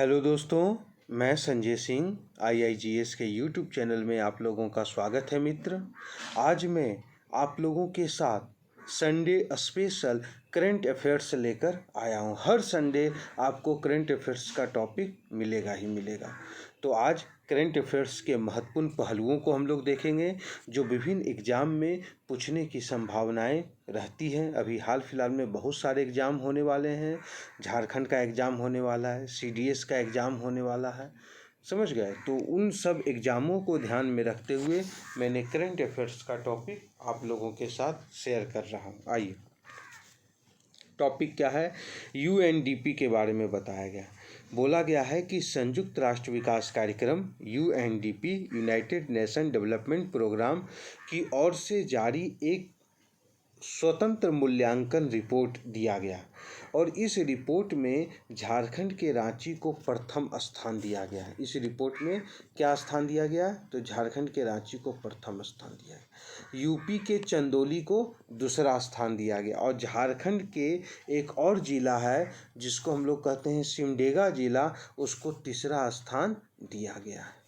Hello दोस्तों, मैं Sanjay Singh IIGS के यूट्यूब चैनल में आप लोगों का स्वागत है मित्र। आज मैं आप लोगों के साथ संडे स्पेशल करंट अफेयर्स लेकर आया हूँ। हर संडे आपको करंट अफेयर्स का टॉपिक मिलेगा ही मिलेगा। तो आज करंट अफेयर्स के महत्वपूर्ण पहलुओं को हम लोग देखेंगे जो विभिन्न एग्ज़ाम में पूछने की संभावनाएं रहती हैं। अभी हाल फिलहाल में बहुत सारे एग्ज़ाम होने वाले हैं। झारखंड का एग्ज़ाम होने वाला है, CDS का एग्ज़ाम होने वाला है, समझ गए। तो उन सब एग्ज़ामों को ध्यान में रखते हुए मैंने करंट अफेयर्स का टॉपिक आप लोगों के साथ शेयर कर रहा हूँ। आइए, टॉपिक क्या है? UNDP के बारे में बताया गया। बोला गया है कि संयुक्त राष्ट्र विकास कार्यक्रम UNDP United Nation Development Programme की ओर से जारी एक स्वतंत्र मूल्यांकन रिपोर्ट दिया गया और इस रिपोर्ट में झारखंड के रांची को प्रथम स्थान दिया गया है। इस रिपोर्ट में क्या स्थान दिया गया? तो झारखंड के रांची को प्रथम स्थान दिया गया, यूपी के चंदौली को दूसरा स्थान दिया गया और झारखंड के एक और ज़िला है जिसको हम लोग कहते हैं सिमडेगा ज़िला, उसको तीसरा स्थान दिया गया है।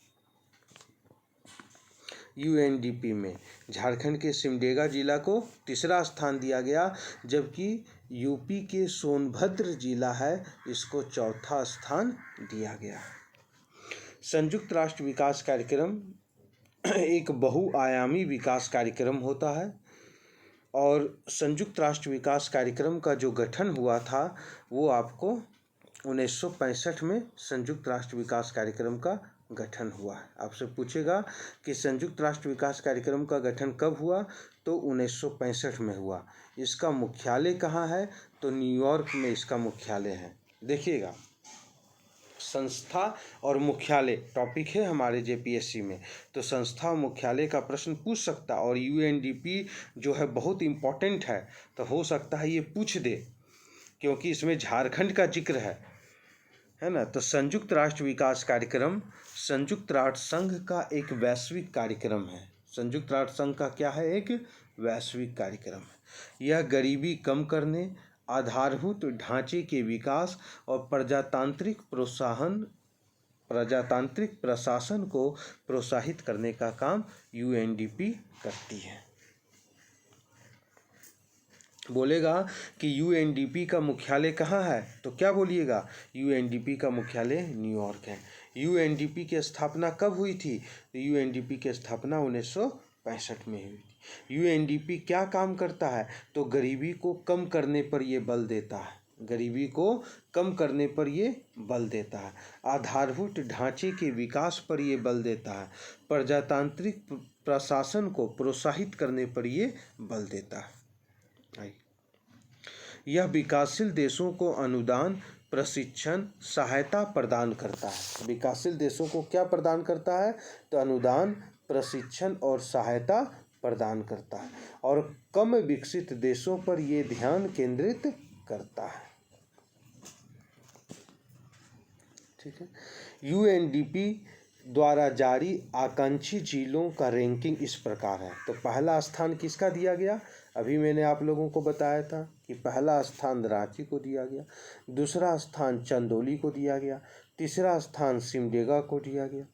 UNDP में झारखंड के सिमडेगा जिला को तीसरा स्थान दिया गया, जबकि यूपी के सोनभद्र जिला है, इसको चौथा स्थान दिया गया। संयुक्त राष्ट्र विकास कार्यक्रम एक बहुआयामी विकास कार्यक्रम होता है और संयुक्त राष्ट्र विकास कार्यक्रम का जो गठन हुआ था वो आपको 1965 में संयुक्त राष्ट्र विकास कार्यक्रम का गठन हुआ है। आपसे पूछेगा कि संयुक्त राष्ट्र विकास कार्यक्रम का गठन कब हुआ? तो 1965 में हुआ। इसका मुख्यालय कहाँ है? तो न्यूयॉर्क में इसका मुख्यालय है। देखिएगा, संस्था और मुख्यालय टॉपिक है हमारे JPSC में, तो संस्था और मुख्यालय का प्रश्न पूछ सकता और UNDP जो है बहुत इम्पोर्टेंट है, तो हो सकता है ये पूछ दे क्योंकि इसमें झारखंड का जिक्र है ना। तो संयुक्त राष्ट्र विकास कार्यक्रम संयुक्त राष्ट्र संघ का एक वैश्विक कार्यक्रम है। संयुक्त राष्ट्र संघ का क्या है? एक वैश्विक कार्यक्रम है। यह गरीबी कम करने, आधारभूत ढांचे के विकास और प्रजातांत्रिक प्रशासन को प्रोत्साहित करने का काम UNDP करती है। बोलेगा कि UNDP का मुख्यालय कहाँ है? तो क्या बोलिएगा? UNDP का मुख्यालय न्यूयॉर्क है। UNDP की स्थापना कब हुई थी? तो UNDP की स्थापना 1965 में हुई थी। UNDP क्या काम करता है? तो गरीबी को कम करने पर ये बल देता है। गरीबी को कम करने पर ये बल देता है, आधारभूत ढांचे के विकास पर ये बल देता है, प्रजातांत्रिक प्रशासन को प्रोत्साहित करने पर ये बल देता है। यह विकासशील देशों को अनुदान, प्रशिक्षण, सहायता प्रदान करता है। विकासशील देशों को क्या प्रदान करता है? तो अनुदान, प्रशिक्षण और सहायता प्रदान करता है और कम विकसित देशों पर यह ध्यान केंद्रित करता है। ठीक है। UNDP द्वारा जारी आकांक्षी जिलों का रैंकिंग इस प्रकार है। तो पहला स्थान किसका दिया गया? अभी मैंने आप लोगों को बताया था कि पहला स्थान रांची को दिया गया, दूसरा स्थान चंदौली को दिया गया, तीसरा स्थान सिमडेगा को दिया गया,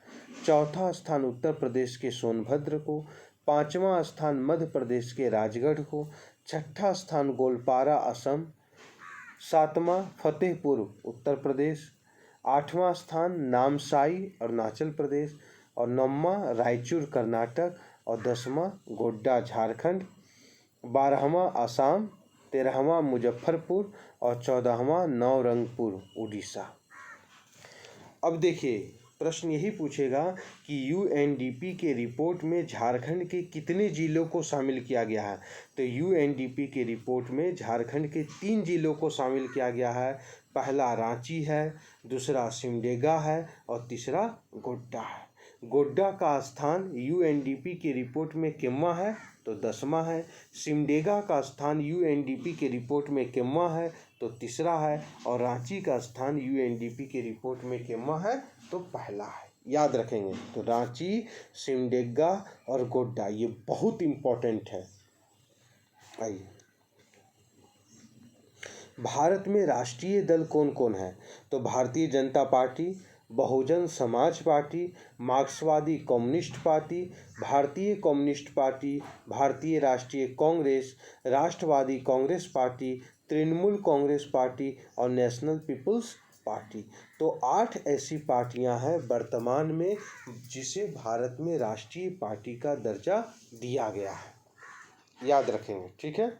चौथा स्थान उत्तर प्रदेश के सोनभद्र को, पांचवा स्थान मध्य प्रदेश के राजगढ़ को, छठा स्थान गोलपारा असम, सातवां फतेहपुर उत्तर प्रदेश, आठवां स्थान नामसाई अरुणाचल प्रदेश और नौवां रायचूर कर्नाटक और 10वां गोड्डा झारखंड, 12वां असम, 13वां मुजफ्फरपुर और 14वां नवरंगपुर उड़ीसा। अब देखिए, प्रश्न यही पूछेगा कि UNDP के रिपोर्ट में झारखंड के कितने जिलों को शामिल किया गया है? तो UNDP के रिपोर्ट में झारखंड के 3 जिलों को शामिल किया गया है। पहला रांची है, दूसरा सिमडेगा है और तीसरा गोड्डा है। गोड्डा का स्थान UNDP की रिपोर्ट में कितवां है? तो 10वां है। सिमडेगा का स्थान UNDP की रिपोर्ट में कितवां है? तो तीसरा है। और रांची का स्थान UNDP की रिपोर्ट में कितवां है? तो पहला है। याद रखेंगे। तो रांची, सिमडेगा और गोड्डा ये बहुत इम्पोर्टेंट है। आइए, भारत में राष्ट्रीय दल कौन कौन है? तो भारतीय जनता पार्टी, बहुजन समाज पार्टी, मार्क्सवादी कम्युनिस्ट पार्टी, भारतीय कम्युनिस्ट पार्टी, भारतीय राष्ट्रीय कांग्रेस, राष्ट्रवादी कांग्रेस पार्टी, तृणमूल कांग्रेस पार्टी और नेशनल पीपल्स पार्टी। तो 8 ऐसी पार्टियां हैं वर्तमान में जिसे भारत में राष्ट्रीय पार्टी का दर्जा दिया गया है, याद रखेंगे, ठीक है।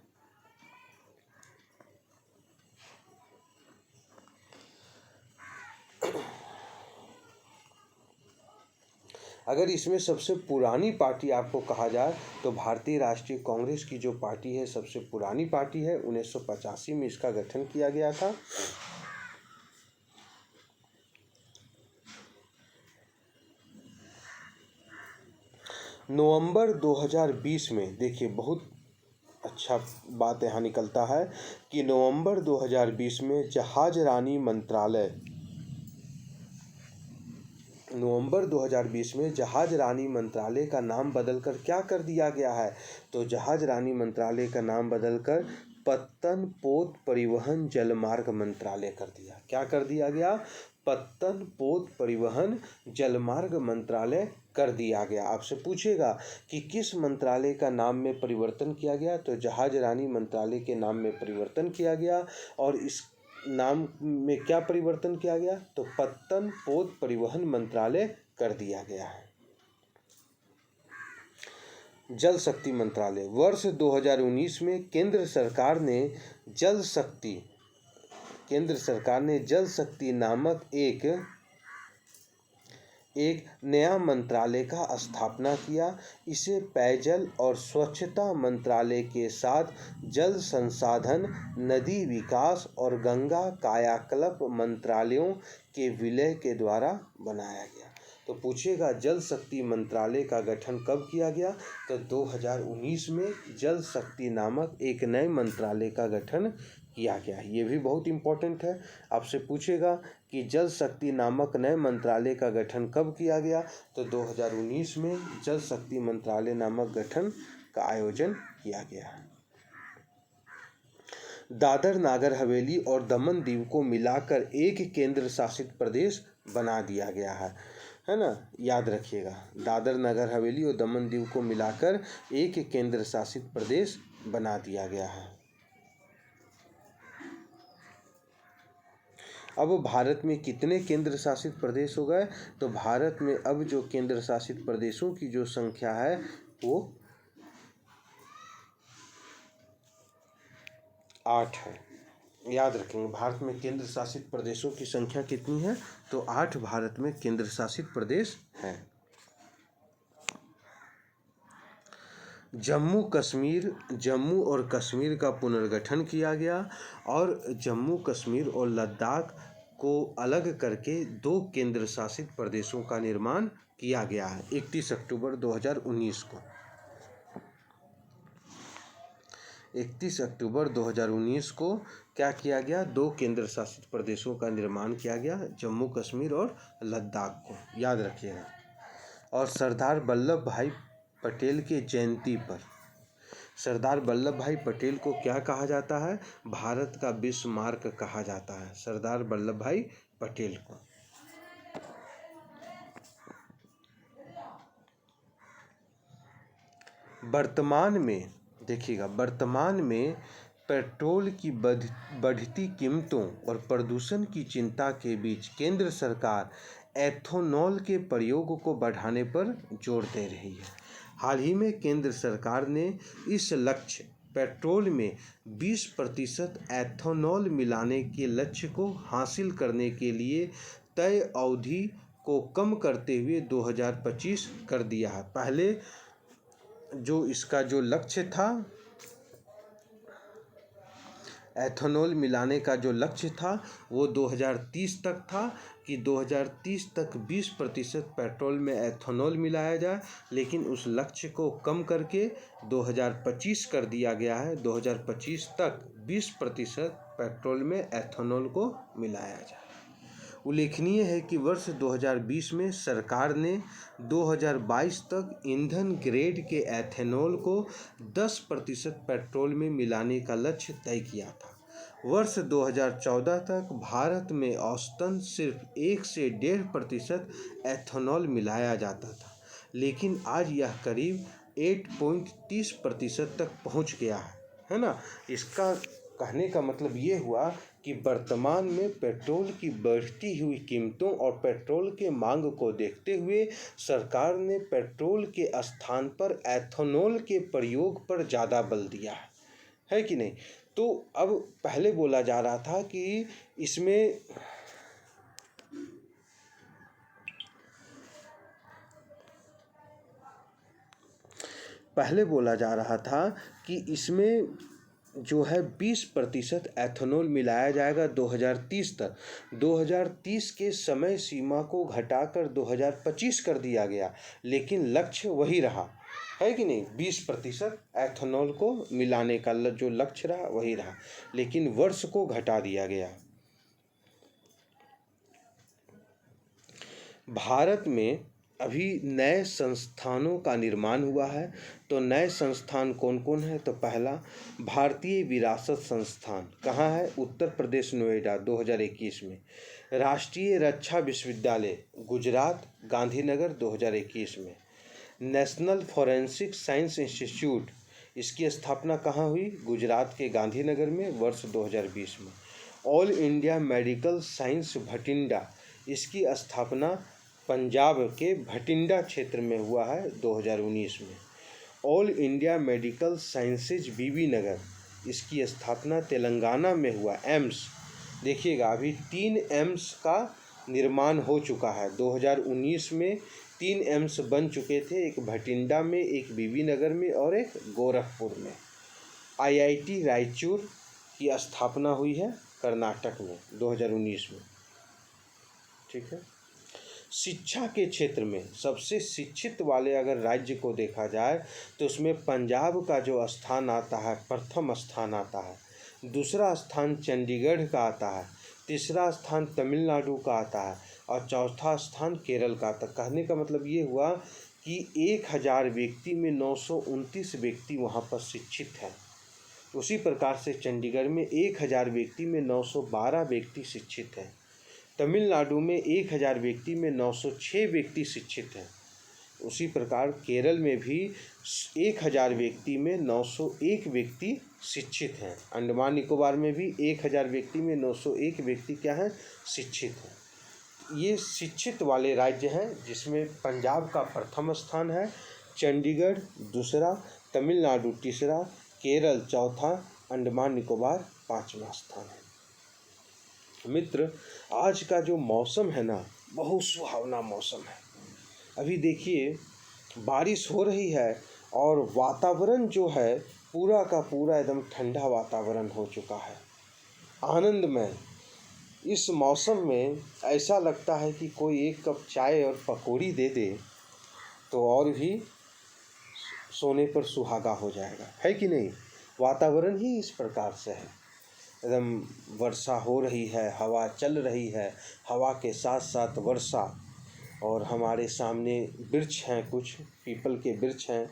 अगर इसमें सबसे पुरानी पार्टी आपको कहा जाए तो भारतीय राष्ट्रीय कांग्रेस की जो पार्टी है सबसे पुरानी पार्टी है। 1985 में इसका गठन किया गया था। नवंबर 2020 में, देखिए बहुत अच्छा बात यहाँ निकलता है कि नवंबर 2020 में नवंबर 2020 में जहाज रानी मंत्रालय का नाम बदलकर क्या कर दिया गया है? तो जहाज रानी मंत्रालय का नाम बदलकर पत्तन पोत परिवहन जलमार्ग मंत्रालय कर दिया। क्या कर दिया गया? पत्तन पोत परिवहन जलमार्ग मंत्रालय कर दिया गया। आपसे पूछेगा कि किस मंत्रालय का नाम में परिवर्तन किया गया? तो जहाज रानी मंत्रालय के नाम में परिवर्तन किया गया। और इस नाम में क्या परिवर्तन किया गया? तो पत्तन पोत परिवहन मंत्रालय कर दिया गया है। जल शक्ति मंत्रालय, वर्ष 2019 में केंद्र सरकार ने जल शक्ति नामक एक नया मंत्रालय का स्थापना किया। इसे पेयजल और स्वच्छता मंत्रालय के साथ जल संसाधन, नदी विकास और गंगा कायाकल्प मंत्रालयों के विलय के द्वारा बनाया गया। तो पूछेगा जल शक्ति मंत्रालय का गठन कब किया गया? तो 2019 में जल शक्ति नामक एक नए मंत्रालय का गठन किया गया। ये भी बहुत इम्पोर्टेंट है। आपसे पूछेगा कि जल शक्ति नामक नए मंत्रालय का गठन कब किया गया? तो 2019 में जल शक्ति मंत्रालय नामक गठन का आयोजन किया गया है। दादर नागर हवेली और दमन दीव को मिलाकर एक केंद्र शासित प्रदेश बना दिया गया है ना, याद रखिएगा। दादर नगर हवेली और दमन दीव को मिलाकर एक केंद्र शासित प्रदेश बना दिया गया है। अब भारत में कितने केंद्र शासित प्रदेश हो गए? तो भारत में अब जो केंद्र शासित प्रदेशों की जो संख्या है वो 8 है, याद रखेंगे। भारत में केंद्र शासित प्रदेशों की संख्या कितनी है? तो 8 भारत में केंद्र शासित प्रदेश हैं। जम्मू और कश्मीर का पुनर्गठन किया गया और जम्मू कश्मीर और लद्दाख को अलग करके 2 केंद्र शासित प्रदेशों का निर्माण किया गया है 31 अक्टूबर 2019 को। 31 अक्टूबर 2019 को क्या किया गया? 2 केंद्र शासित प्रदेशों का निर्माण किया गया, जम्मू कश्मीर और लद्दाख को, याद रखिएगा। और सरदार वल्लभ भाई पटेल की जयंती पर सरदार वल्लभ भाई पटेल को क्या कहा जाता है? भारत का बिस्मार्क कहा जाता है सरदार वल्लभ भाई पटेल को। वर्तमान में देखिएगा, वर्तमान में पेट्रोल की बढ़ती कीमतों और प्रदूषण की चिंता के बीच केंद्र सरकार एथेनॉल के प्रयोग को बढ़ाने पर जोर दे रही है। हाल ही में केंद्र सरकार ने इस लक्ष्य पेट्रोल में 20% एथेनॉल मिलाने के लक्ष्य को हासिल करने के लिए तय अवधि को कम करते हुए 2025 कर दिया है। पहले जो इसका जो लक्ष्य था, एथेनॉल मिलाने का जो लक्ष्य था वो 2030 तक था कि 2030 तक 20% पेट्रोल में एथेनॉल मिलाया जाए, लेकिन उस लक्ष्य को कम करके 2025 कर दिया गया है। 2025 तक 20% पेट्रोल में एथेनॉल को मिलाया जाए। उल्लेखनीय है कि वर्ष 2020 में सरकार ने 2022 तक ईंधन ग्रेड के एथेनॉल को 10% पेट्रोल में मिलाने का लक्ष्य तय किया था। वर्ष 2014 तक भारत में औसतन सिर्फ 1 से 1.5% एथेनॉल मिलाया जाता था, लेकिन आज यह करीब 8.30% तक पहुंच गया है ना। इसका कहने का मतलब ये हुआ कि वर्तमान में पेट्रोल की बढ़ती हुई कीमतों और पेट्रोल के मांग को देखते हुए सरकार ने पेट्रोल के स्थान पर एथेनॉल के प्रयोग पर ज़्यादा बल दिया है कि नहीं। तो अब पहले बोला जा रहा था कि इसमें जो है 20% एथेनॉल मिलाया जाएगा 2030 तक। 2030 के समय सीमा को घटाकर 2025 कर दिया गया, लेकिन लक्ष्य वही रहा, है कि नहीं। 20% एथेनॉल को मिलाने का जो लक्ष्य रहा वही रहा, लेकिन वर्ष को घटा दिया गया। भारत में अभी नए संस्थानों का निर्माण हुआ है। तो नए संस्थान कौन कौन है? तो पहला भारतीय विरासत संस्थान, कहाँ है? उत्तर प्रदेश, नोएडा, 2021 में। राष्ट्रीय रक्षा विश्वविद्यालय गुजरात, गांधीनगर, 2021 में। नेशनल फॉरेंसिक साइंस इंस्टीट्यूट, इसकी स्थापना कहाँ हुई? गुजरात के गांधीनगर में, वर्ष 2020 में। All India medical science Bathinda, इसकी स्थापना पंजाब के भटिंडा क्षेत्र में हुआ है 2019 में। ऑल इंडिया मेडिकल साइंसेज बीबी नगर, इसकी स्थापना तेलंगाना में हुआ। एम्स, देखिएगा अभी 3 एम्स का निर्माण हो चुका है। 2019 में 3 एम्स बन चुके थे, एक भटिंडा में, एक बीबी नगर में और एक गोरखपुर में। IIT रायचूर की स्थापना हुई है कर्नाटक में 2019 में, ठीक है। शिक्षा के क्षेत्र में सबसे शिक्षित वाले अगर राज्य को देखा जाए तो उसमें पंजाब का जो स्थान आता है, प्रथम स्थान आता है। दूसरा स्थान चंडीगढ़ का आता है, तीसरा स्थान तमिलनाडु का आता है और चौथा स्थान केरल का आता है। कहने का मतलब ये हुआ कि 1000 व्यक्ति में 929 व्यक्ति वहाँ पर शिक्षित हैं। उसी प्रकार से चंडीगढ़ में 1000 व्यक्ति में 912 व्यक्ति शिक्षित हैं। तमिलनाडु में 1000 व्यक्ति में 906 व्यक्ति शिक्षित हैं। उसी प्रकार केरल में भी 1000 व्यक्ति में 901 व्यक्ति शिक्षित हैं। अंडमान निकोबार में भी 1000 व्यक्ति में 901 व्यक्ति क्या हैं? शिक्षित हैं। ये शिक्षित वाले राज्य हैं, जिसमें पंजाब का प्रथम स्थान है, चंडीगढ़ दूसरा, तमिलनाडु तीसरा, केरल चौथा, अंडमान निकोबार 5वां स्थान है। मित्र, आज का जो मौसम है ना, बहुत सुहावना मौसम है। अभी देखिए बारिश हो रही है और वातावरण जो है पूरा का पूरा एकदम ठंडा वातावरण हो चुका है, आनंदमय। इस मौसम में ऐसा लगता है कि कोई एक कप चाय और पकौड़ी दे दे तो और भी सोने पर सुहागा हो जाएगा, है कि नहीं। वातावरण ही इस प्रकार से है, एकदम वर्षा हो रही है, हवा चल रही है, हवा के साथ साथ वर्षा, और हमारे सामने वृक्ष हैं, कुछ पीपल के वृक्ष हैं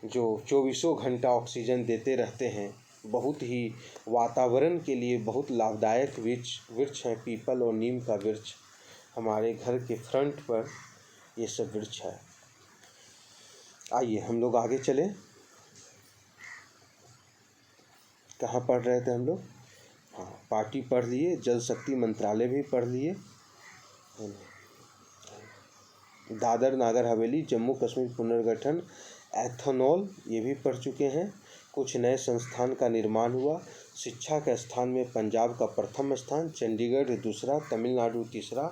जो 24 घंटा ऑक्सीजन देते रहते हैं। बहुत ही वातावरण के लिए बहुत लाभदायक वृक्ष हैं, पीपल और नीम का वृक्ष। हमारे घर के फ्रंट पर ये सब वृक्ष है। आइए हम लोग आगे चलें। कहाँ पढ़ रहे थे हम लोग? हाँ, पार्टी पढ़ लिए, जल शक्ति मंत्रालय भी पढ़ लिए, दादर नागर हवेली जम्मू कश्मीर पुनर्गठन, एथेनॉल ये भी पढ़ चुके हैं। कुछ नए संस्थान का निर्माण हुआ। शिक्षा के स्थान में पंजाब का प्रथम स्थान, चंडीगढ़ दूसरा, तमिलनाडु तीसरा,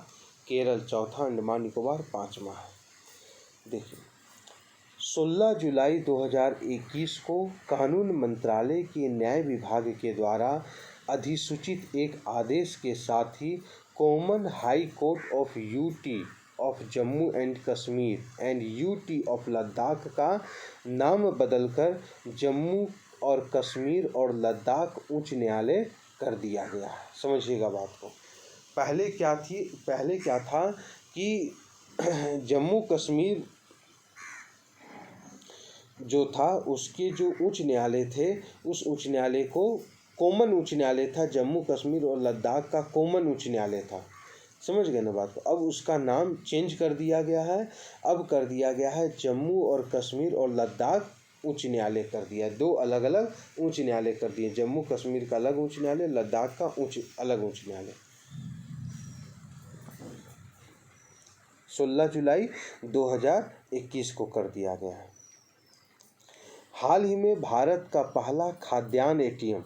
केरल चौथा, अंडमान निकोबार 5वां है। देखिए 16 जुलाई 2021 को कानून मंत्रालय के न्याय विभाग के द्वारा अधिसूचित एक आदेश के साथ ही common high court of UT of Jammu and Kashmir and UT of Ladakh का नाम बदलकर जम्मू और कश्मीर और लद्दाख उच्च न्यायालय कर दिया गया है। समझिएगा बात को। पहले क्या था कि जम्मू कश्मीर जो था उसके जो उच्च न्यायालय थे, उस उच्च न्यायालय को कॉमन उच्च न्यायालय था, जम्मू कश्मीर और लद्दाख का कॉमन उच्च न्यायालय था। समझ गए ना बात को। अब उसका नाम चेंज कर दिया गया है, अब कर दिया गया है जम्मू और कश्मीर और लद्दाख उच्च न्यायालय कर दिया है। दो अलग अलग उच्च न्यायालय कर दिए, जम्मू कश्मीर का अलग उच्च न्यायालय, लद्दाख का अलग उच्च न्यायालय। 16 जुलाई 2021 को कर दिया गया है। हाल ही में भारत का पहला खाद्यान्न एटीएम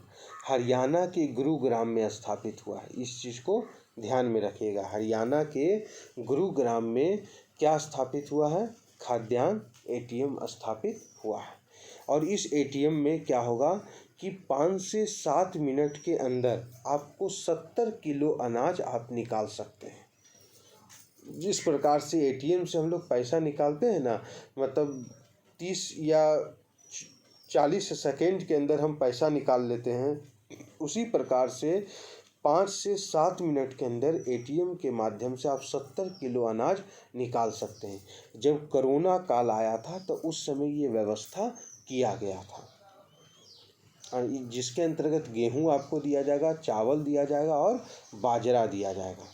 हरियाणा के गुरुग्राम में स्थापित हुआ है। इस चीज़ को ध्यान में रखिएगा, हरियाणा के गुरुग्राम में क्या स्थापित हुआ है? खाद्यान्न एटीएम स्थापित हुआ है। और इस एटीएम में क्या होगा कि 5 से 7 मिनट के अंदर आपको 70 किलो अनाज आप निकाल सकते हैं। जिस प्रकार से एटीएम से हम लोग पैसा निकालते हैं ना, मतलब 30 या 40 सेकेंड के अंदर हम पैसा निकाल लेते हैं, उसी प्रकार से 5 से 7 मिनट के अंदर एटीएम के माध्यम से आप 70 किलो अनाज निकाल सकते हैं। जब कोरोना काल आया था तो उस समय ये व्यवस्था किया गया था, जिसके अंतर्गत गेहूं आपको दिया जाएगा, चावल दिया जाएगा और बाजरा दिया जाएगा।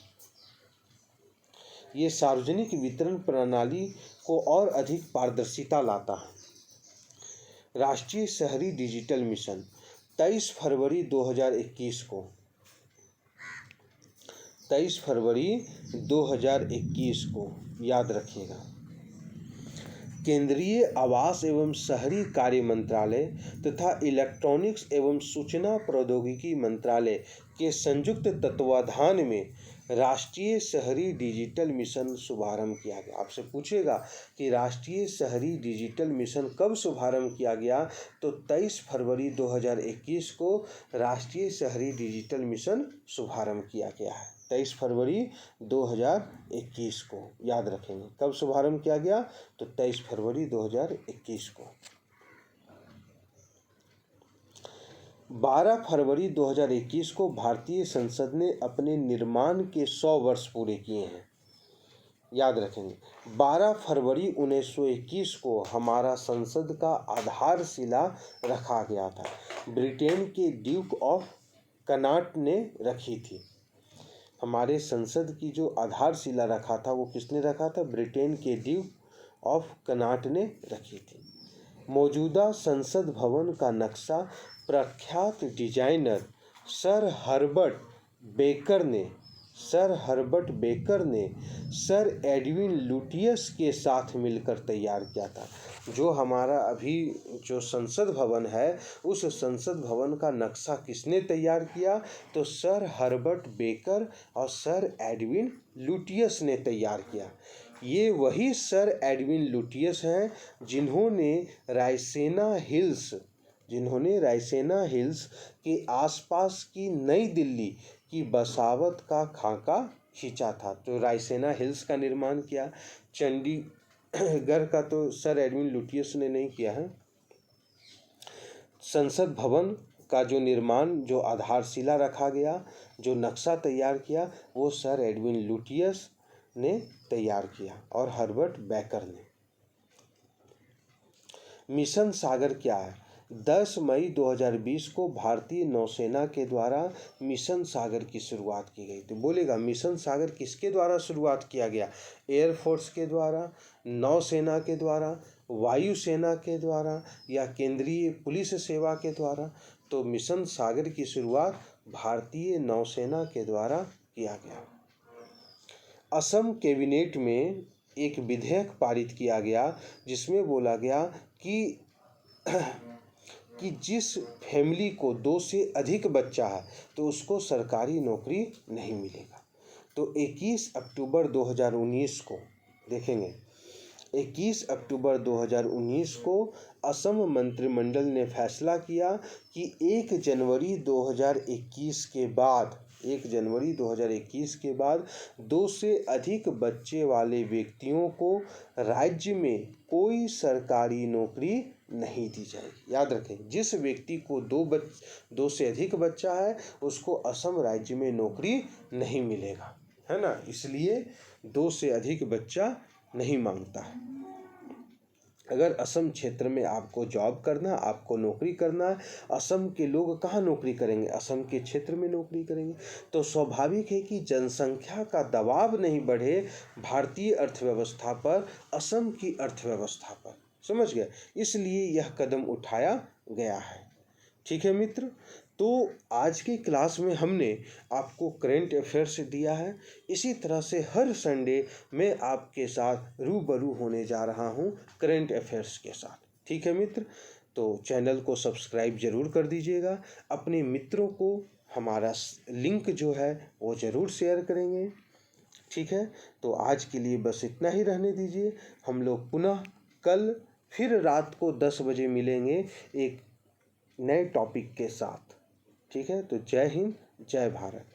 ये सार्वजनिक वितरण प्रणाली को और अधिक पारदर्शिता लाता है। राष्ट्रीय शहरी डिजिटल मिशन 23 फरवरी 2021 को 23 फरवरी 2021 को याद रखिएगा, केंद्रीय आवास एवं शहरी कार्य मंत्रालय तथा इलेक्ट्रॉनिक्स एवं सूचना प्रौद्योगिकी मंत्रालय के संयुक्त तत्वाधान में राष्ट्रीय शहरी डिजिटल मिशन शुभारंभ किया गया। आपसे पूछेगा कि राष्ट्रीय शहरी डिजिटल मिशन कब शुभारंभ किया गया, तो 23 फरवरी 2021 को राष्ट्रीय शहरी डिजिटल मिशन शुभारंभ किया गया है। 23 फरवरी 2021 को याद रखेंगे, कब शुभारंभ किया गया, तो 23 फरवरी 2021 को। 12 फरवरी 2021 को भारतीय संसद ने अपने निर्माण के 100 वर्ष पूरे किए हैं। याद रखेंगे, 12 फरवरी 1921 को हमारा संसद का आधारशिला रखा गया था। ब्रिटेन के ड्यूक ऑफ कनाट ने रखी थी। हमारे संसद की जो आधारशिला रखा था वो किसने रखा था? ब्रिटेन के ड्यूक ऑफ कनाट ने रखी थी। मौजूदा संसद भवन का नक्शा प्रख्यात डिजाइनर सर हर्बर्ट बेकर ने सर एडविन लुटियस के साथ मिलकर तैयार किया था। जो हमारा अभी जो संसद भवन है, उस संसद भवन का नक्शा किसने तैयार किया? तो सर हर्बर्ट बेकर और सर एडविन लुटियस ने तैयार किया। ये वही सर एडविन लुटियस हैं जिन्होंने रायसेना हिल्स के आसपास की नई दिल्ली की बसावत का खाका खींचा था। तो रायसेना हिल्स का निर्माण किया। चंडीगढ़ का तो सर एडविन लुटियस ने नहीं किया है। संसद भवन का जो निर्माण, जो आधारशिला रखा गया, जो नक्शा तैयार किया, वो सर एडविन लुटियस ने तैयार किया और हर्बर्ट बेकर ने। मिशन सागर क्या है? 10 मई 2020 को भारतीय नौसेना के द्वारा मिशन सागर की शुरुआत की गई। तो बोलेगा मिशन सागर किसके द्वारा शुरुआत किया गया? एयरफोर्स के द्वारा, नौसेना के द्वारा, वायुसेना के द्वारा या केंद्रीय पुलिस सेवा के द्वारा? तो मिशन सागर की शुरुआत भारतीय नौसेना के द्वारा किया गया। असम कैबिनेट में एक विधेयक पारित किया गया जिसमें बोला गया कि जिस फैमिली को 2 से अधिक बच्चा है तो उसको सरकारी नौकरी नहीं मिलेगा। तो 21 अक्टूबर 2019 को देखेंगे, 21 अक्टूबर 2019 को असम मंत्रिमंडल ने फैसला किया कि 1 जनवरी 2021 के बाद 2 से अधिक बच्चे वाले व्यक्तियों को राज्य में कोई सरकारी नौकरी नहीं दी जाएगी। याद रखें, जिस व्यक्ति को 2 से अधिक बच्चा है उसको असम राज्य में नौकरी नहीं मिलेगा, है ना। इसलिए 2 से अधिक बच्चा नहीं मांगता है। अगर असम क्षेत्र में आपको जॉब करना, आपको नौकरी करना है, असम के लोग कहाँ नौकरी करेंगे? असम के क्षेत्र में नौकरी करेंगे। तो स्वाभाविक है कि जनसंख्या का दबाव नहीं बढ़े भारतीय अर्थव्यवस्था पर, असम की अर्थव्यवस्था पर। समझ गए? इसलिए यह कदम उठाया गया है। ठीक है मित्र, तो आज की क्लास में हमने आपको करेंट अफेयर्स दिया है। इसी तरह से हर संडे मैं आपके साथ रूबरू होने जा रहा हूँ करेंट अफेयर्स के साथ। ठीक है मित्र, तो चैनल को सब्सक्राइब जरूर कर दीजिएगा। अपने मित्रों को हमारा लिंक जो है वो ज़रूर शेयर करेंगे। ठीक है, तो आज के लिए बस इतना ही रहने दीजिए। हम लोग पुनः कल फिर रात को 10 बजे मिलेंगे एक नए टॉपिक के साथ। ठीक है, तो जय हिंद, जय भारत।